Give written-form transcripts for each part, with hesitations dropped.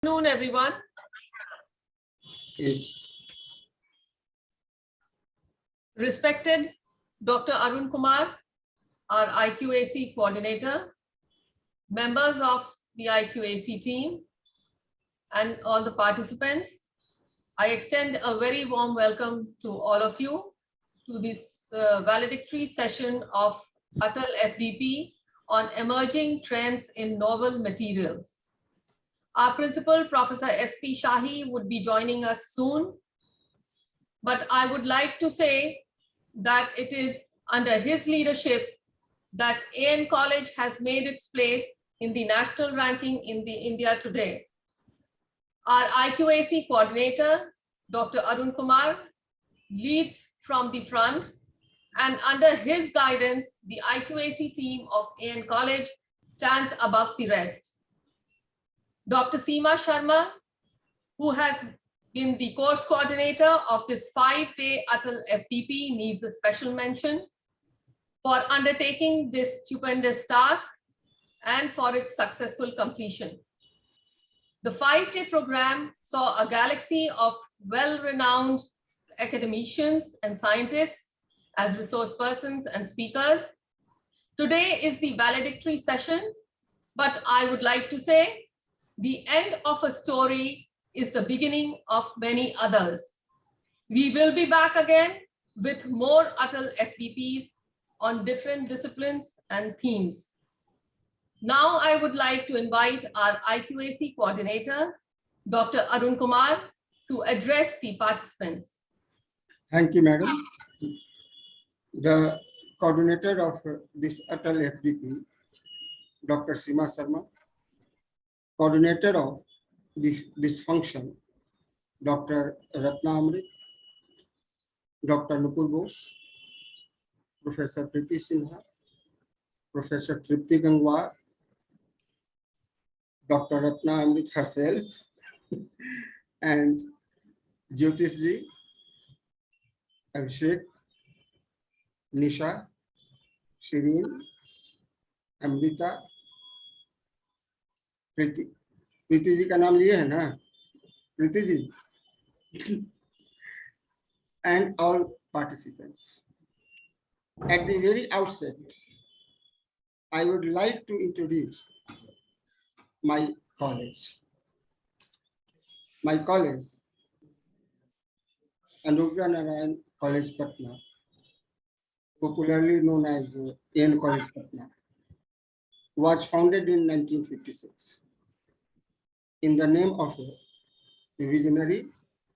Good afternoon, everyone. Respected Dr. Arun Kumar, our IQAC coordinator, members of the IQAC team, and all the participants, I extend a very warm welcome to all of you to this valedictory session of Atal FDP on emerging trends in novel materials. Our principal, Professor S.P. Shahi, would be joining us soon. But I would like to say that it is under his leadership that AN College has made its place in the national ranking in the India Today. Our IQAC coordinator, Dr. Arun Kumar, leads from the front, and under his guidance, the IQAC team of AN College stands above the rest. Dr. Seema Sharma, who has been the course coordinator of this 5-day Atal FDP, needs a special mention for undertaking this stupendous task and for its successful completion. The 5-day program saw a galaxy of well-renowned academicians and scientists as resource persons and speakers. Today is the valedictory session, but I would like to say the end of a story is the beginning of many others. We will be back again with more Atal FDPs on different disciplines and themes. Now I would like to invite our IQAC coordinator, Dr. Arun Kumar, to address the participants. Thank you, Madam. The coordinator of this Atal FDP, Dr. Seema Sharma, coordinator of this function, Dr. Ratna Amrit, Dr. Nupur Bose, Professor Preeti Sinha, Professor Tripti Gangwar, Dr. Ratna Amrit herself, and Jyotish ji, Abhishek, Nisha, Shireen, Amrita, Preeti ji का नाम लिए है ना, Preeti ji, and all participants. At the very outset, I would like to introduce my college. My college, Anugrah Narayan College, Patna, popularly known as AN College, Patna, was founded in 1956 in the name of a visionary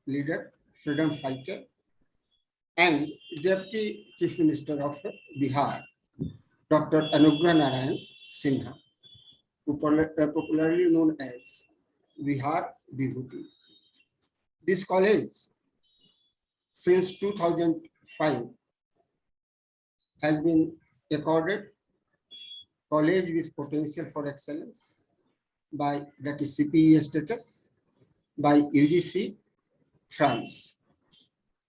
leader, freedom fighter, and Deputy Chief Minister of Bihar, Dr. Anugrah Narayan Sinha, popularly known as Bihar Vibhuti. This college, since 2005, has been accorded College with Potential for Excellence by, that is CPE status, by UGC thrice,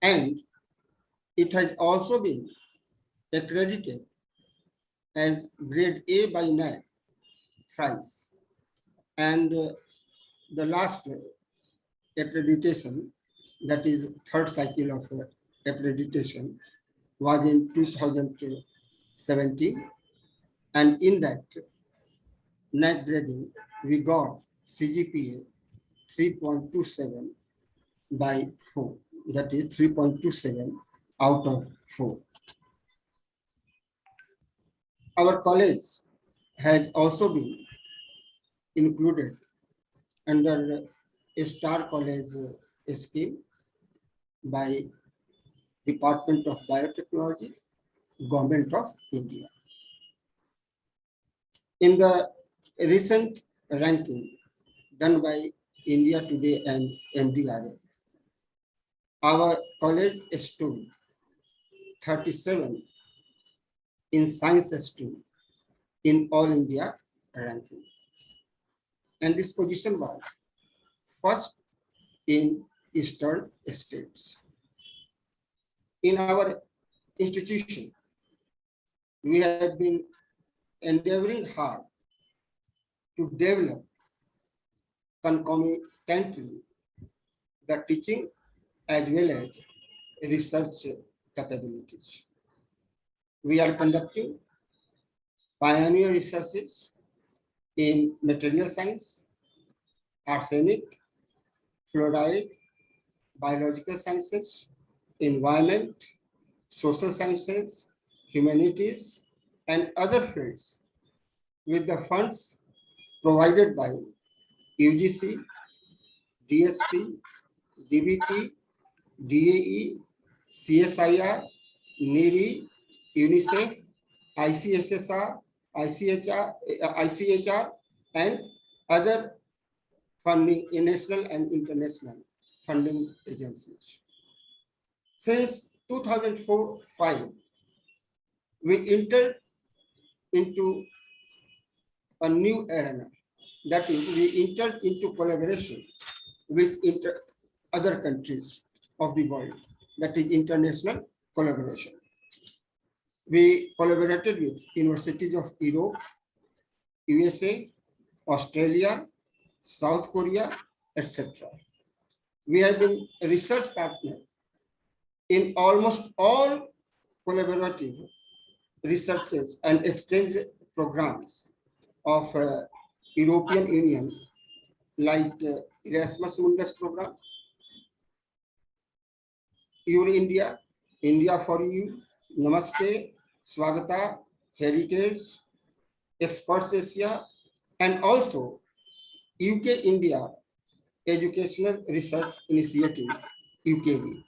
and it has also been accredited as grade A by NAAC thrice, and the last accreditation, that is third cycle of accreditation, was in 2017, and in that NAAC grading we got CGPA 3.27 by 4, that is 3.27 out of 4. Our college has also been included under a Star College scheme by Department of Biotechnology, Government of India. In the recent ranking done by India Today and MDRA, our college stood 37 in science stream in all India ranking. And this position was first in eastern states. In our institution, we have been endeavoring hard to develop concomitantly the teaching as well as research capabilities. We are conducting pioneer researches in material science, arsenic, fluoride, biological sciences, environment, social sciences, humanities, and other fields with the funds provided by UGC, DST, DBT, DAE, CSIR, NIRI, UNICEF, ICSSR, ICHR, and other funding, national and international funding agencies. Since 2004-5, we entered into a new arena. That is, we entered into collaboration with other countries of the world. That is international collaboration. We collaborated with universities of Europe, USA, Australia, South Korea, etc. We have been a research partner in almost all collaborative researches and exchange programs of European Union, like Erasmus Mundus program, India, India for You, Namaste, Swagata, Heritage, Experts Asia, and also UK India Educational Research Initiative, UKRI.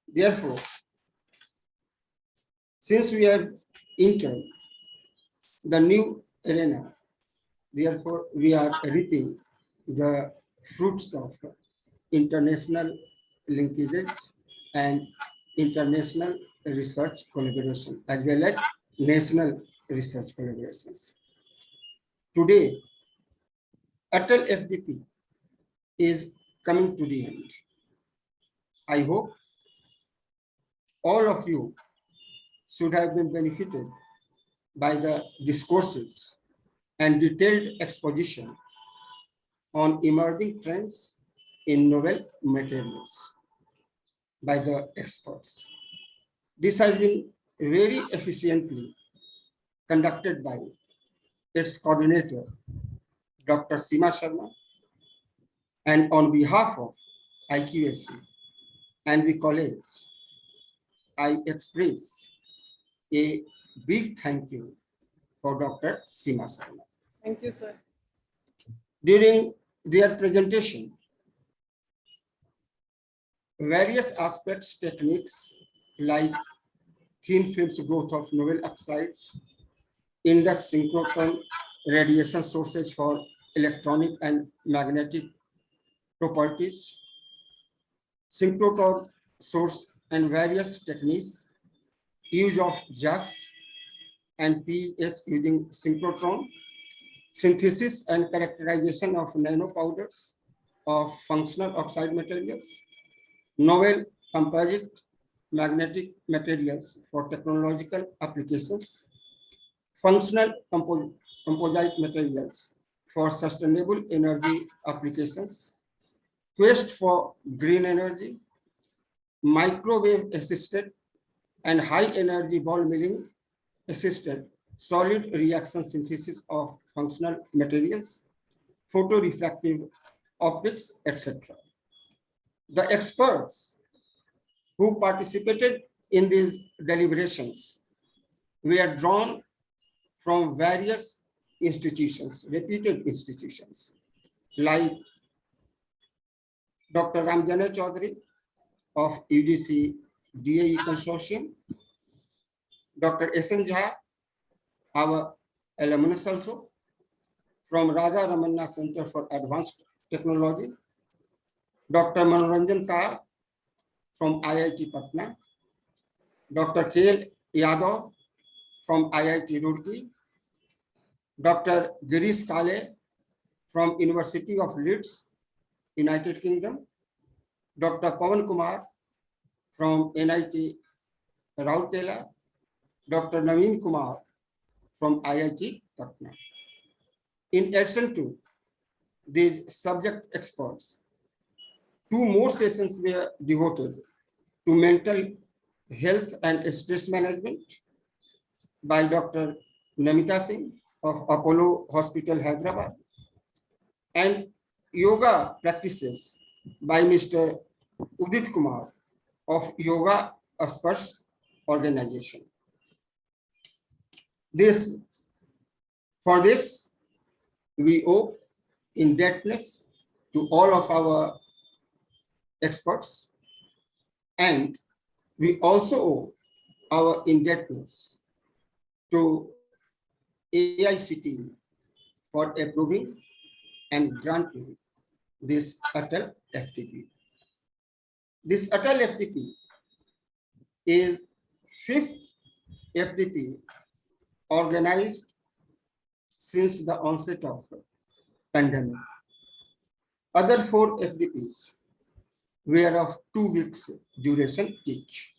Therefore, since we have entered the new arena, therefore we are reaping the fruits of international linkages and international research collaboration as well as national research collaborations. Today, Atal FDP is coming to the end. I hope all of you should have been benefited by the discourses and detailed exposition on emerging trends in novel materials by the experts. This has been very efficiently conducted by its coordinator, Dr. Seema Sharma, and on behalf of IQAC and the college, I express a big thank you for Dr. Seema Sharma. Thank you, sir. During their presentation, various aspects, techniques like thin films growth of novel oxides, Indus synchrotron radiation sources for electronic and magnetic properties, synchrotron source and various techniques, use of JAFs and PES using synchrotron, synthesis and characterization of nanopowders of functional oxide materials, novel composite magnetic materials for technological applications, functional composite materials for sustainable energy applications, quest for green energy, microwave assisted and high energy ball milling assisted solid reaction synthesis of functional materials, photorefractive optics, etc. The experts who participated in these deliberations were drawn from various institutions, reputed institutions, like Dr. Ramjana Chaudhary of UGC DAE Consortium, Dr. S.N. Jha, our alumnus also, from Raja Ramanna Center for Advanced Technology, Dr. Manoranjan Kar from IIT Patna, Dr. K.L. Yadav from IIT Roorkee, Dr. Girish Kale from University of Leeds, United Kingdom, Dr. Pawan Kumar from NIT Rourkela, Dr. Naveen Kumar from IIT Patna. In addition to these subject experts. 2 more sessions were devoted to mental health and stress management by Dr. Namita Singh of Apollo Hospital, Hyderabad, and yoga practices by Mr. Udit Kumar of Yoga Asperse organization. For this, we owe indebtedness to all of our experts, and we also owe our indebtedness to AICTE for approving and granting this Atal FTP. This Atal FTP is 5th FTP organized since the onset of pandemic. Other 4 FTPs were of 2 weeks duration each.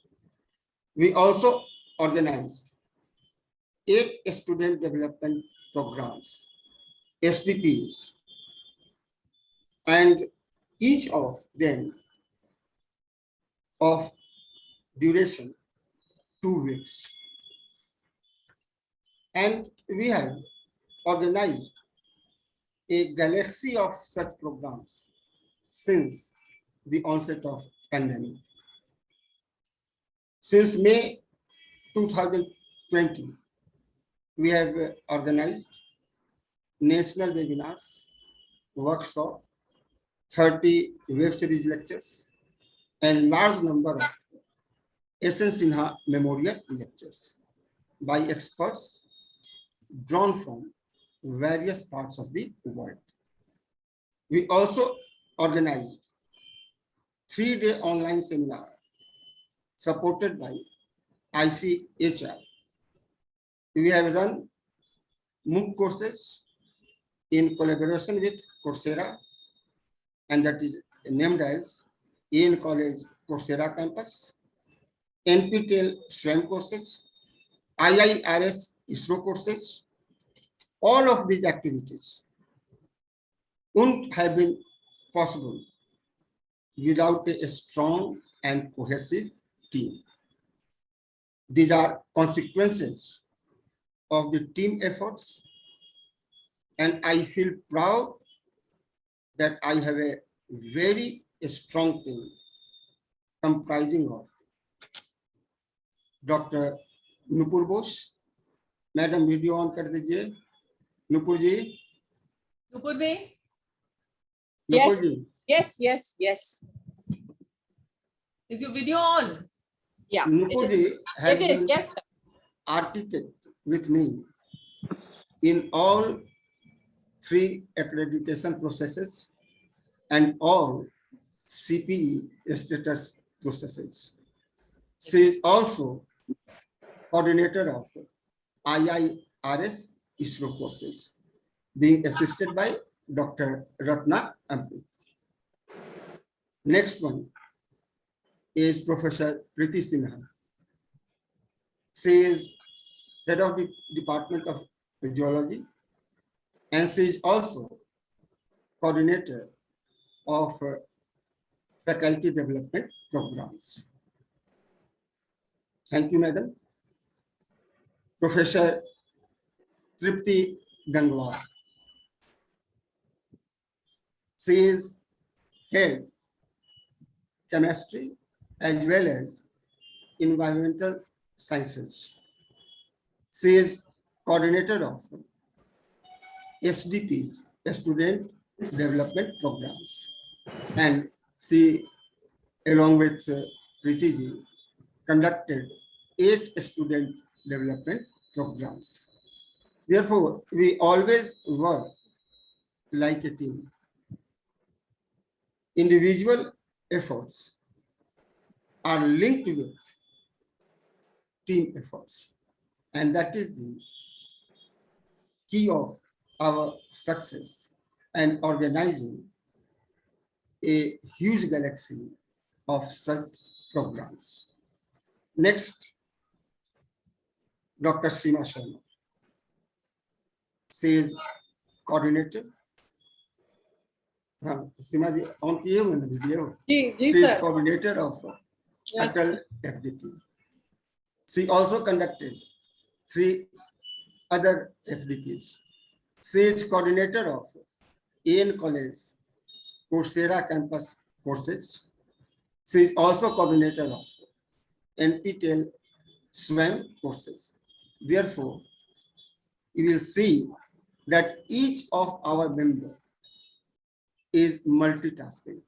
We also organized 8 student development programs, SDPs, and each of them of duration 2 weeks. And we have organized a galaxy of such programs since the onset of pandemic. Since May 2020, we have organized national webinars, workshop, 30 web series lectures, and large number of S.N. Sinha Memorial lectures by experts drawn from various parts of the world. We also organized 3-day online seminar supported by ICHR. We have run MOOC courses in collaboration with Coursera, and that is named as AN College Coursera Campus, NPTEL SWAYAM courses, IIRS ISRO courses. All of these activities wouldn't have been possible without a strong and cohesive team. These are consequences of the team efforts, and I feel proud that I have a very strong team comprising of Dr. Nupur Bose. Madam, video on kar dijiye. Nupur ji. Nupur ji? Nupur Yes. ji. Yes. Is your video on? Yeah. Nupur ji has It is. been Yes, sir. architect with me in all 3 accreditation processes and all CPE status processes. She is also coordinator of IIRS ISRO courses, being assisted by Dr. Ratna Amrit. Next one is Professor Priti Sinha. She is head of the Department of Geology, and she is also coordinator of faculty development programs. Thank you, madam. Professor Tripti Gangwar. She is head chemistry as well as environmental sciences. She is coordinator of SDPs, student development programs, and she, along with Preeti ji, conducted 8 student development programs. Therefore, we always work like a team. Individual efforts are linked with team efforts, and that is the key of our success and organizing a huge galaxy of such programs. Next, Dr. Seema Sharma. She is coordinator हाँ, सीमा जी on किए हुए ना video. जी She is sir. coordinator of Yes. Atal FDP. She also conducted 3 other FDPs. She is coordinator of AN College Coursera campus courses. She is also coordinator of NPTEL SWAM courses. Therefore, you will see that each of our members is multitasking.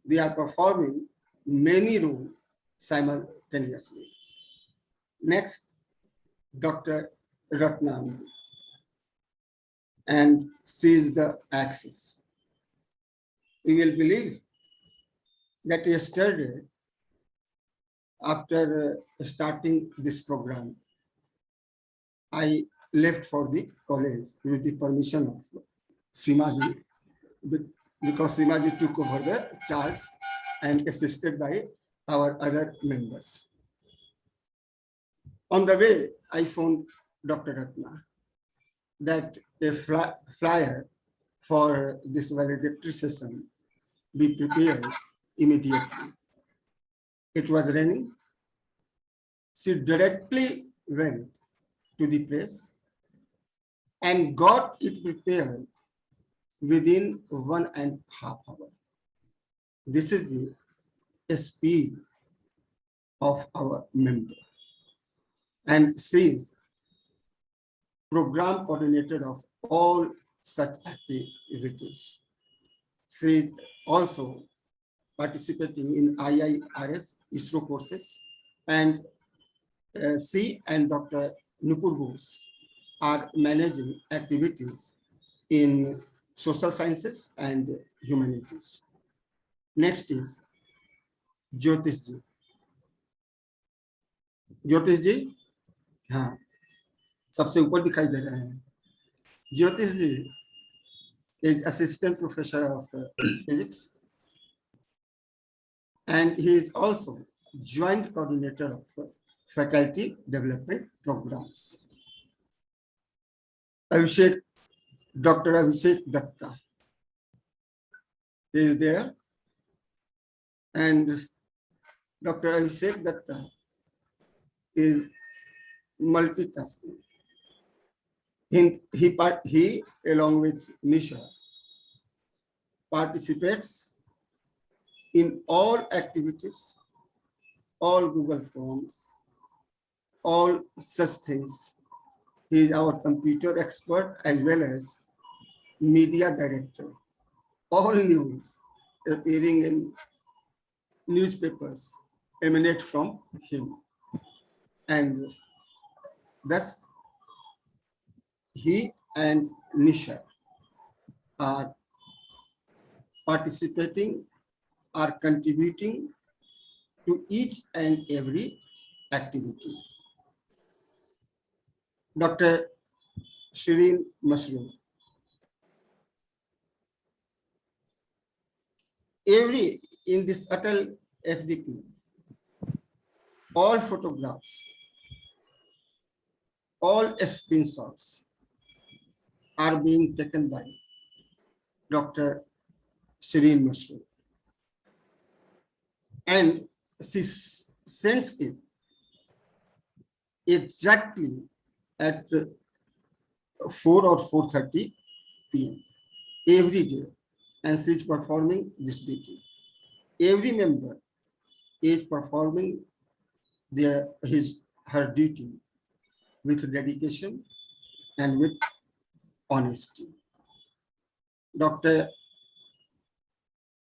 They are performing many roles simultaneously. Next, Dr. Ratna Amrit, and she is the axis. You will believe that yesterday, after starting this program, I left for the college with the permission of Simaji, because Simaji took over the charge and assisted by our other members. On the way, I found Dr. Ratna that a flyer for this valedictory session be prepared immediately. It was raining. She directly went to the place and got it prepared within 1.5 hours. This is the speed of our member. And she is program coordinator of all such activities. She is also participating in IIRS ISRO courses, and she and Dr. Nupur Bose are managing activities in social sciences and humanities. Next is Jyotish ji. ज्योतिष जी, हाँ, सबसे ऊपर दिखाई दे रहे हैं. ज्योतिष जी is assistant professor of physics, and he is also joint coordinator of faculty development programs. Abhishek, Dr. Abhishek Datta is there, and Dr. Abhishek Datta is multitasking. He along with Nisha participates in all activities, all Google Forms, all such things. He is our computer expert as well as media director. All news appearing in newspapers emanate from him. And thus, he and Nisha are participating, are contributing to each and every activity. Dr. Shireen Masroor. In this Atal FDP, all photographs, all screenshots are being taken by Dr. Shireen Masroor. And she sends it exactly at 4 or 4:30 p.m. every day, and she is performing this duty. Every member is performing her duty with dedication and with honesty. Dr.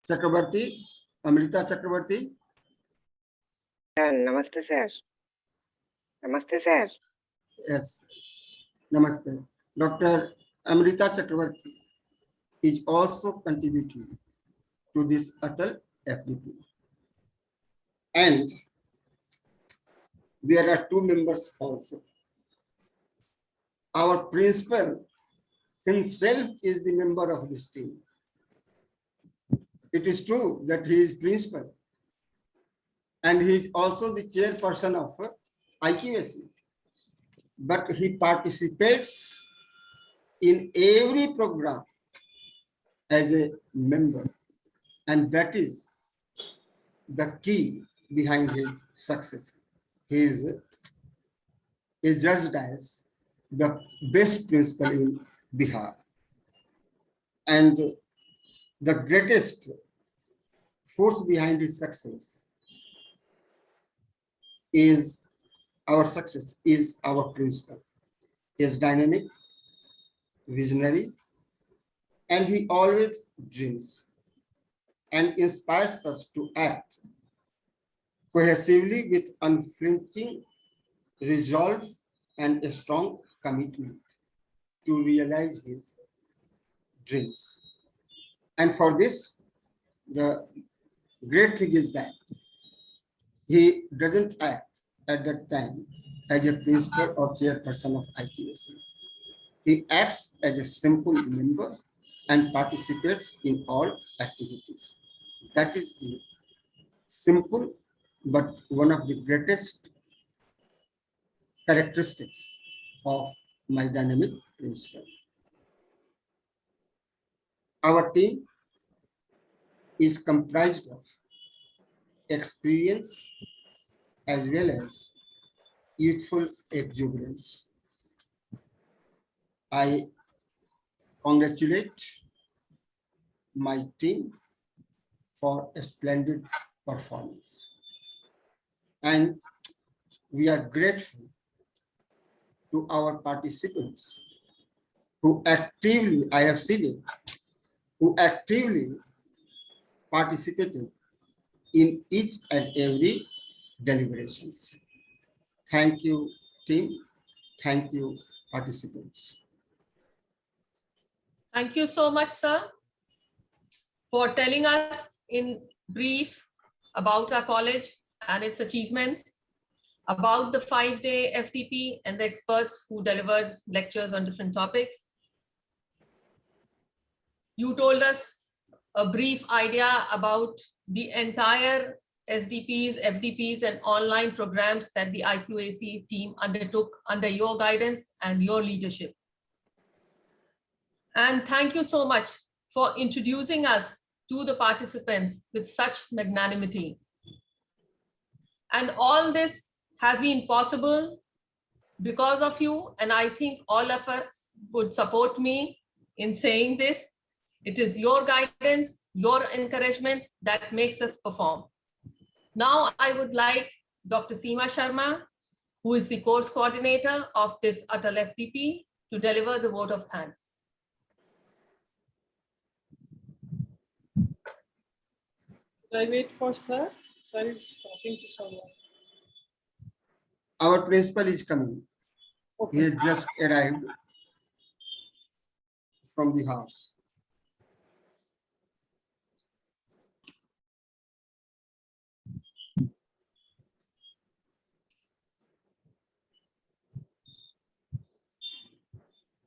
Chakrabarti, Amrita Chakrabarti. Namaste, sir. Namaste, sir. Yes, namaste. Dr. Amrita Chakrabarti is also contributing to this Atal FDP. And there are 2 members also. Our principal himself is the member of this team. It is true that he is principal, and he is also the chairperson of IQAC, but he participates in every program as a member, and that is the key behind his success. He is judged as the best principal in Bihar, and the greatest force behind his success is our principal. He is dynamic, visionary, and he always dreams and inspires us to act cohesively with unflinching resolve and a strong commitment to realize his dreams. And for this, the great thing is that he doesn't act at that time as a principal or chairperson of IQAC. He acts as a simple member and participates in all activities. That is the simple but one of the greatest characteristics of my dynamic principal. Our team is comprised of experience as well as youthful exuberance. I congratulate my team for a splendid performance. And we are grateful to our participants who actively, I have seen it, who actively participated in each and every deliberations. Thank you, team. Thank you, participants. Thank you so much, sir, for telling us in brief about our college and its achievements, about the 5-day FTP and the experts who delivered lectures on different topics. You told us a brief idea about the entire SDPs, FDPs, and online programs that the IQAC team undertook under your guidance and your leadership. And thank you so much for introducing us to the participants with such magnanimity. And all this has been possible because of you, and I think all of us would support me in saying this. It is your guidance, your encouragement that makes us perform. Now I would like Dr. Seema Sharma, who is the course coordinator of this Atal FTP, to deliver the vote of thanks. Should I wait for sir? Sir is talking to someone. Our principal is coming. Okay. He has just arrived from the house.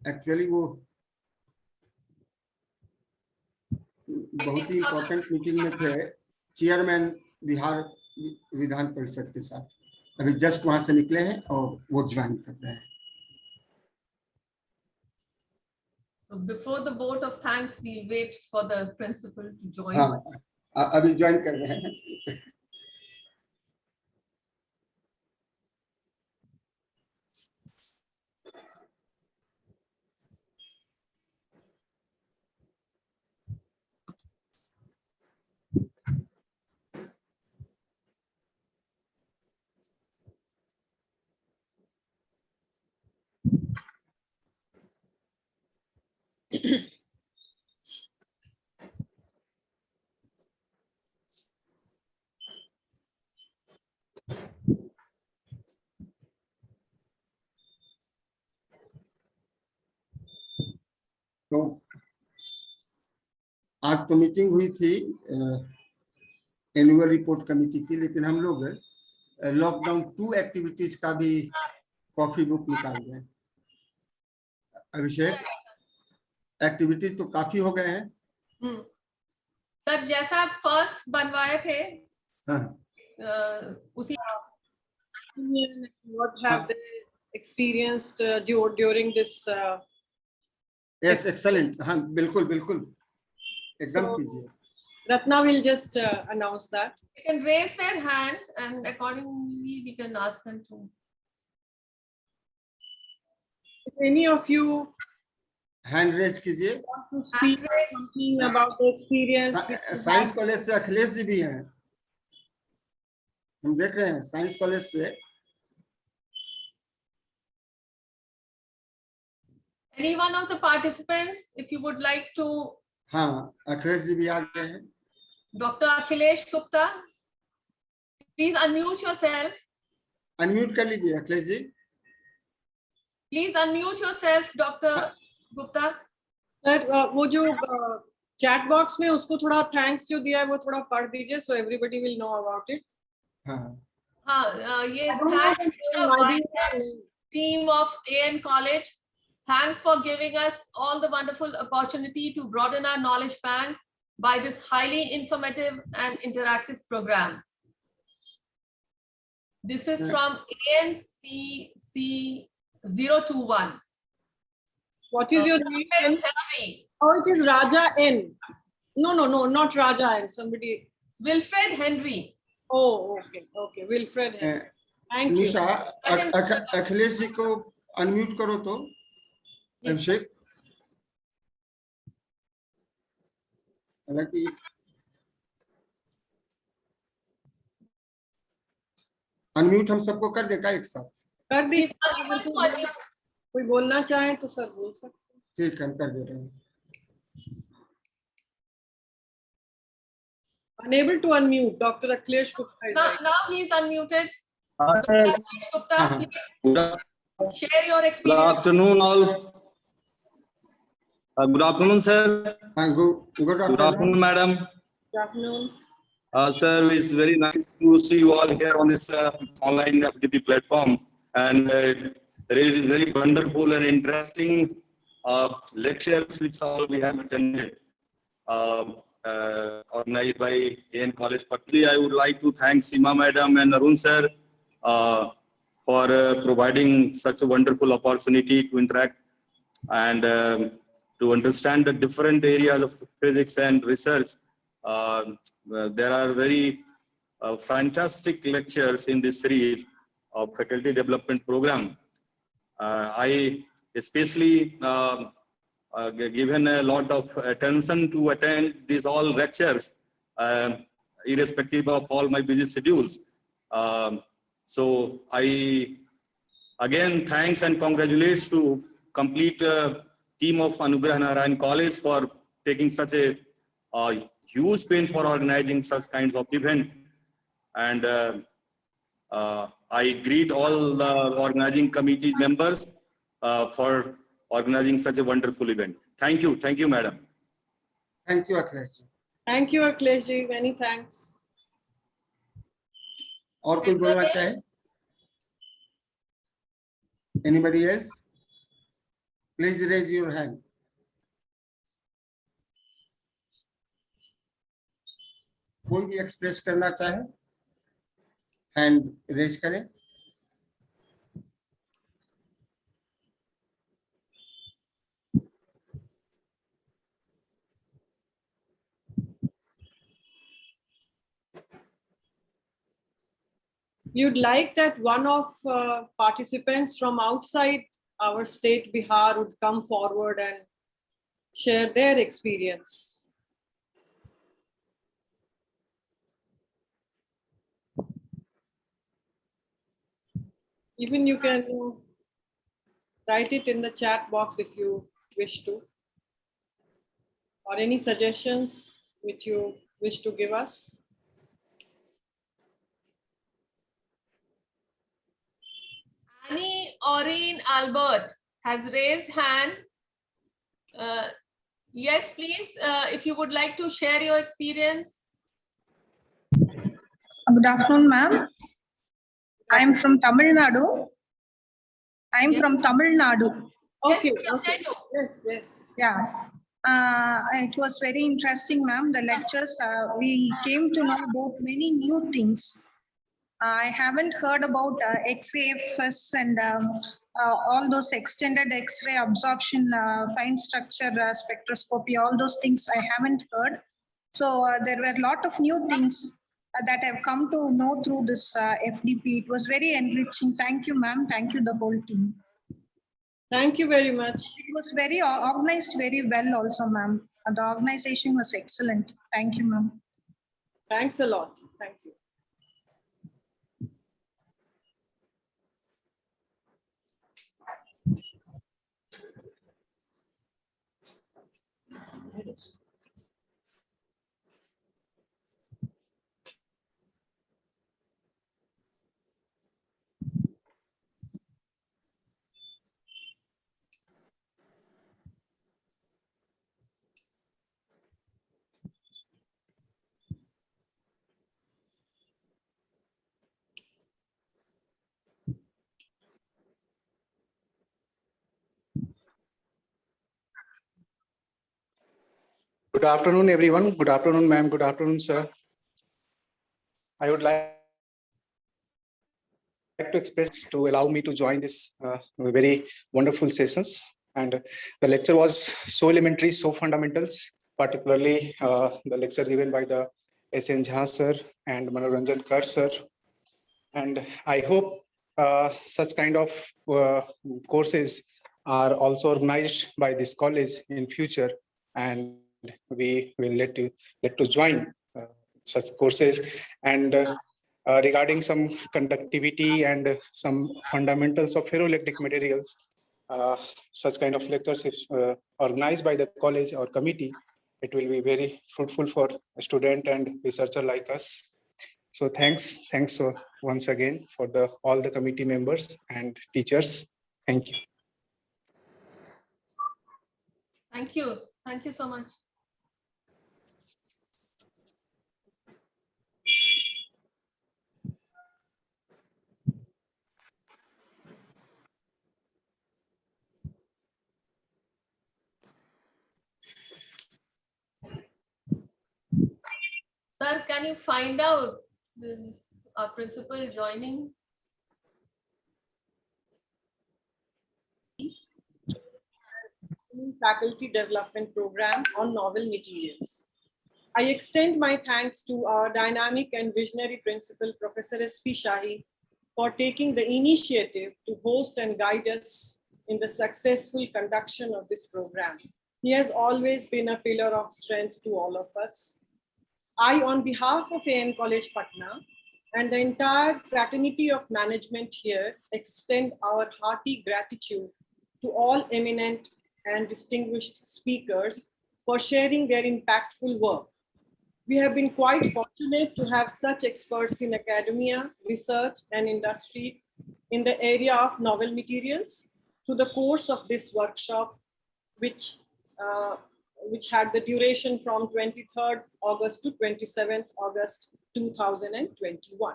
Actually, वो बहुत ही important meeting में थे chairman Bihar Vidhan Parishad के साथ. अभी just वहां से निकले हैं और वो ज्वाइन कर रहे हैं. So before the vote of thanks, we'll wait for the principal to join. हाँ, अभी ज्वाइन कर रहे हैं. तो आज तो मीटिंग हुई थी एनुअल रिपोर्ट कमेटी की, लेकिन हम लोग लॉकडाउन 2 एक्टिविटीज का भी कॉफी बुक निकाल रहे हैं. अभिषेक, एक्टिविटीज तो काफी हो गए हैं. सर, जैसा फर्स्ट बनवाए थे हाँ. उसी. What have they experienced during this? Yes, excellent. हाँ, बिल्कुल बिल्कुल. एकदम So, कीजिए। Ratna will just announce that. They can raise their hand and accordingly we can ask them to. If any of you hand raise कीजिए। want to speak Hand raise. something about the experience, which you science had, college से अखिलेश जी भी हैं, हम देख रहे हैं science college से। Any one of the participants, if you would like to, हाँ, अखिलेश जी भी आ गए हैं। Dr. Akhilesh Gupta, please unmute yourself. Unmute कर लीजिए Akhilesh ji. Please unmute yourself, Dr. Gupta. sir, वो जो chat box में उसको थोड़ा thanks जो दिया है वो थोड़ा पढ़ दीजिए, so everybody will know about it. हाँ, हाँ, ये I don't know thanks to the the name. vibrant team of AN College. Thanks for giving us all the wonderful opportunity to broaden our knowledge bank by this highly informative and interactive program. This is from ANCC 021. What is your name? Henry. Oh, it is Raja N. No, not Raja N. Somebody. Wilfred Henry. Oh, okay. Wilfred N. Thank you. निशा अखिलेश जी को unmute करो तो। अभिषेक, हालांकि unmute हम सबको कर देगा एक साथ। कर दी। He's unable to unmute. कोई बोलना चाहे तो सर बोल सकते हैं। ठीक है, हम कर दे रहे हैं। Unable to unmute. Dr. Akhilesh Gupta is right. Now he's unmuted. Sir, Akhilesh Gupta, good please share your good experience. afternoon, all. Good afternoon, sir. हाँ, good Good afternoon. afternoon, madam. Good afternoon. Sir, it's very nice to see you all here on this online FDP platform, and it is very wonderful and interesting lectures which all we have attended, organized by AN College. Particularly, I would like to thank Seema madam and Arun sir for providing such a wonderful opportunity to interact and to understand the different areas of physics and research. There are very fantastic lectures in this series of faculty development program. I especially given a lot of attention to attend these all lectures, irrespective of all my busy schedules. So I again thanks and congratulations to complete team of Anugrah Narayan College for taking such a huge pain for organizing such kinds of event. And I greet all the organizing committee members for organizing such a wonderful event. Thank you, madam. Thank you Akhilesh ji. Thank you, Akhilesh ji. Many thanks. और कोई बोलना चाहे? Anybody else? Please raise your hand. कोई भी express करना चाहे, hand raise करें। You'd like that one of participants from outside our state, Bihar, would come forward and share their experience. Even you can write it in the chat box if you wish to, or any suggestions which you wish to give us. Annie Aureen Albert has raised hand. Yes, please, if you would like to share your experience. Good afternoon, ma'am. I'm from Tamil Nadu. I'm from Tamil Nadu. Okay, Yes, okay. thank you. Yes. Yeah. It was very interesting, ma'am. The lectures, we came to know about many new things. I haven't heard about XAFS and all those extended X-ray absorption, fine structure spectroscopy, all those things I haven't heard. So there were a lot of new things that I've come to know through this FDP. It was very enriching. Thank you, ma'am. Thank you, the whole team. Thank you very much. It was very organized very well also, ma'am. The organization was excellent. Thank you, ma'am. Thanks a lot. Thank you. Good afternoon, everyone. Good afternoon, ma'am. Good afternoon, sir. I would like to express to allow me to join this very wonderful sessions. And the lecture was so elementary, so fundamentals, particularly the lecture given by the S.N. Jha sir and Manoranjan Kar sir. And I hope such kind of courses are also organized by this college in future, and we will let to join such courses. And regarding some conductivity and some fundamentals of ferroelectric materials, such kind of lectures, if organized by the college or committee, it will be very fruitful for a student and researcher like us. So thanks once again for all the committee members and teachers. Thank you. Thank you. Thank you so much. Sir, can you find out this our principal joining? Faculty Development Program on Novel Materials. I extend my thanks to our dynamic and visionary principal, Professor S.P. Shahi, for taking the initiative to host and guide us in the successful conduction of this program. He has always been a pillar of strength to all of us. I, on behalf of AN College Patna and the entire fraternity of management here, extend our hearty gratitude to all eminent and distinguished speakers for sharing their impactful work. We have been quite fortunate to have such experts in academia, research, and industry in the area of novel materials through the course of this workshop, which had the duration from 23rd August to 27th August 2021.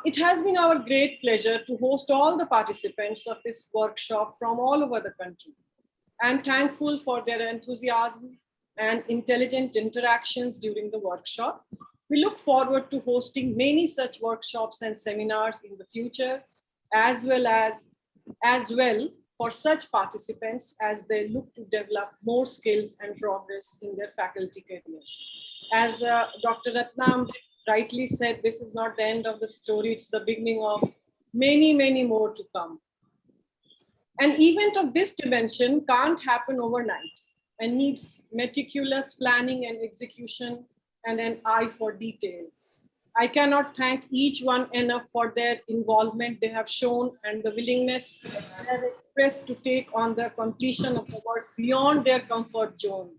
It has been our great pleasure to host all the participants of this workshop from all over the country. I'm thankful for their enthusiasm and intelligent interactions during the workshop. We look forward to hosting many such workshops and seminars in the future, as well for such participants as they look to develop more skills and progress in their faculty careers. As Dr. Ratnam rightly said, this is not the end of the story, it's the beginning of many, many more to come. An event of this dimension can't happen overnight and needs meticulous planning and execution and an eye for detail. I cannot thank each one enough for their involvement they have shown and the willingness they have expressed to take on the completion of the work beyond their comfort zone.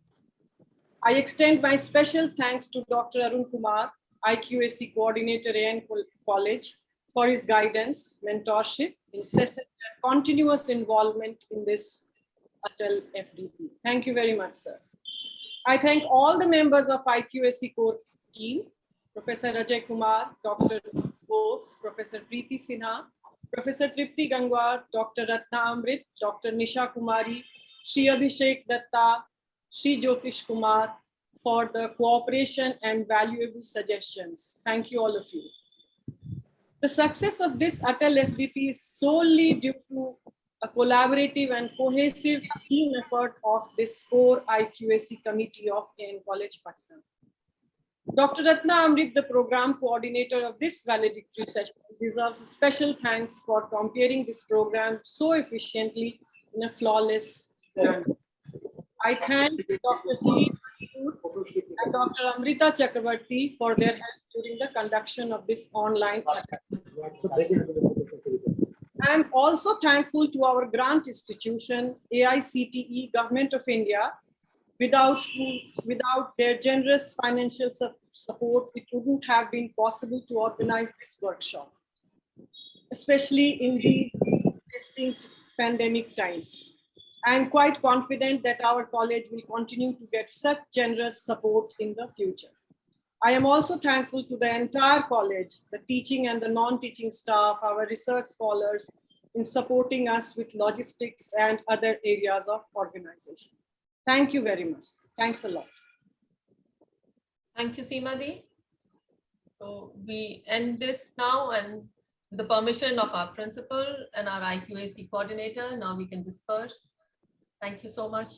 I extend my special thanks to Dr. Arun Kumar, IQAC Coordinator, AN College, for his guidance, mentorship, incessant and continuous involvement in this Atal FDP. Thank you very much, sir. I thank all the members of IQAC core team, Professor Ajay Kumar, Dr. Bose, Professor Preeti Sinha, Professor Tripti Gangwar, Dr. Ratna Amrit, Dr. Nisha Kumari, Shri Abhishek Datta, Shri Jyotish Kumar, for the cooperation and valuable suggestions. Thank you, all of you. The success of this Atal FDP is solely due to a collaborative and cohesive team effort of this core IQAC committee of AN College, Patna. Dr. Ratna Amrit, the program coordinator of this valedictory session, deserves special thanks for comparing this program so efficiently in a flawless manner. I thank Dr. Sri and Dr. Amrita Chakravarti for their help during the conduction of this online academy. I am also thankful to our grant institution, AICTE, Government of India. Without their generous financial support, it wouldn't have been possible to organize this workshop, especially in these distinct pandemic times. I am quite confident that our college will continue to get such generous support in the future. I am also thankful to the entire college, the teaching and the non-teaching staff, our research scholars, in supporting us with logistics and other areas of organization. Thank you very much. Thanks a lot. Thank you, Seema-di. So we end this now, and with the permission of our principal and our IQAC coordinator, now we can disperse. Thank you so much.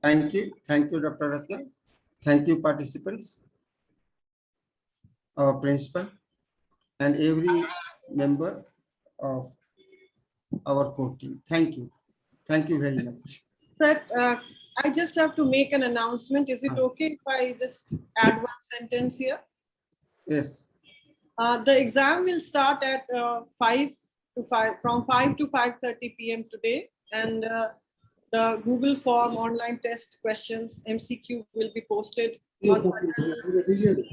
Thank you. Thank you, Dr. Ratna. Thank you, participants, our principal, and every member of our core team. Thank you. Thank you very much. Sir, I just have to make an announcement. Is it okay if I just add one sentence here? Yes. The exam will start at 5 to 5, from 5 to 5:30 p.m. today, and the Google form online test questions MCQ will be posted on the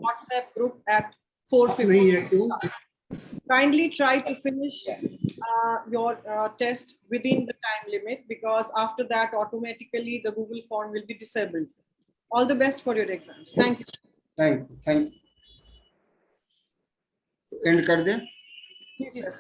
WhatsApp group at 4:50. Kindly try to finish your test within the time limit, because after that automatically the Google form will be disabled. All the best for your exams. Thank you. Thank you. End कर दें? जी sir.